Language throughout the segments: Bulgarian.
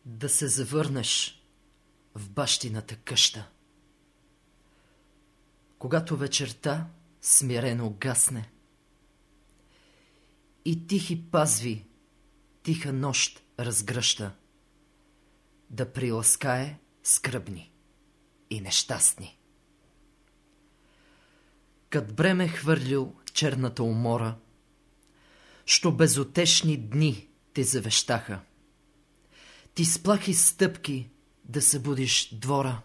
да се завърнеш в бащината къща. Когато вечерта смирено гасне и тихи пазви тиха нощ разгръща, да приласкае скръбни и нещастни. Кад бреме хвърлил черната умора, що безутешни дни те завещаха, ти с плахи стъпки да събудиш двора,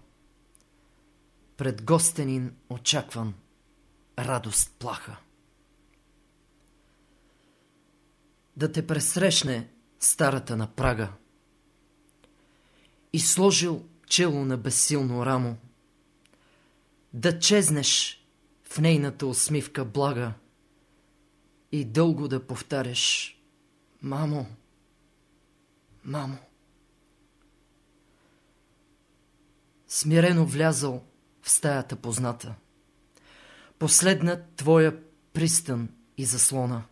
пред гостенин очакван радост плаха. Да те пресрещне старата на прага и сложил чело на безсилно рамо, да чезнеш в нейната усмивка блага и дълго да повтаряш: мамо, мамо. Смирено влязъл в стаята позната, последна твоя пристан и заслона,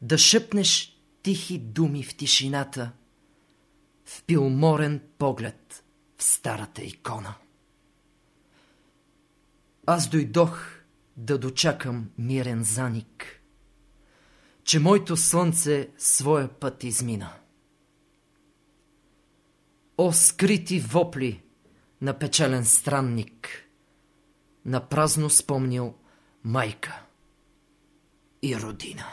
да шепнеш тихи думи в тишината, впил морен поглед в старата икона. Аз дойдох да дочакам мирен заник, че моето слънце своя път измина. О, скрити вопли на печален странник, на празно спомнил майка и родина!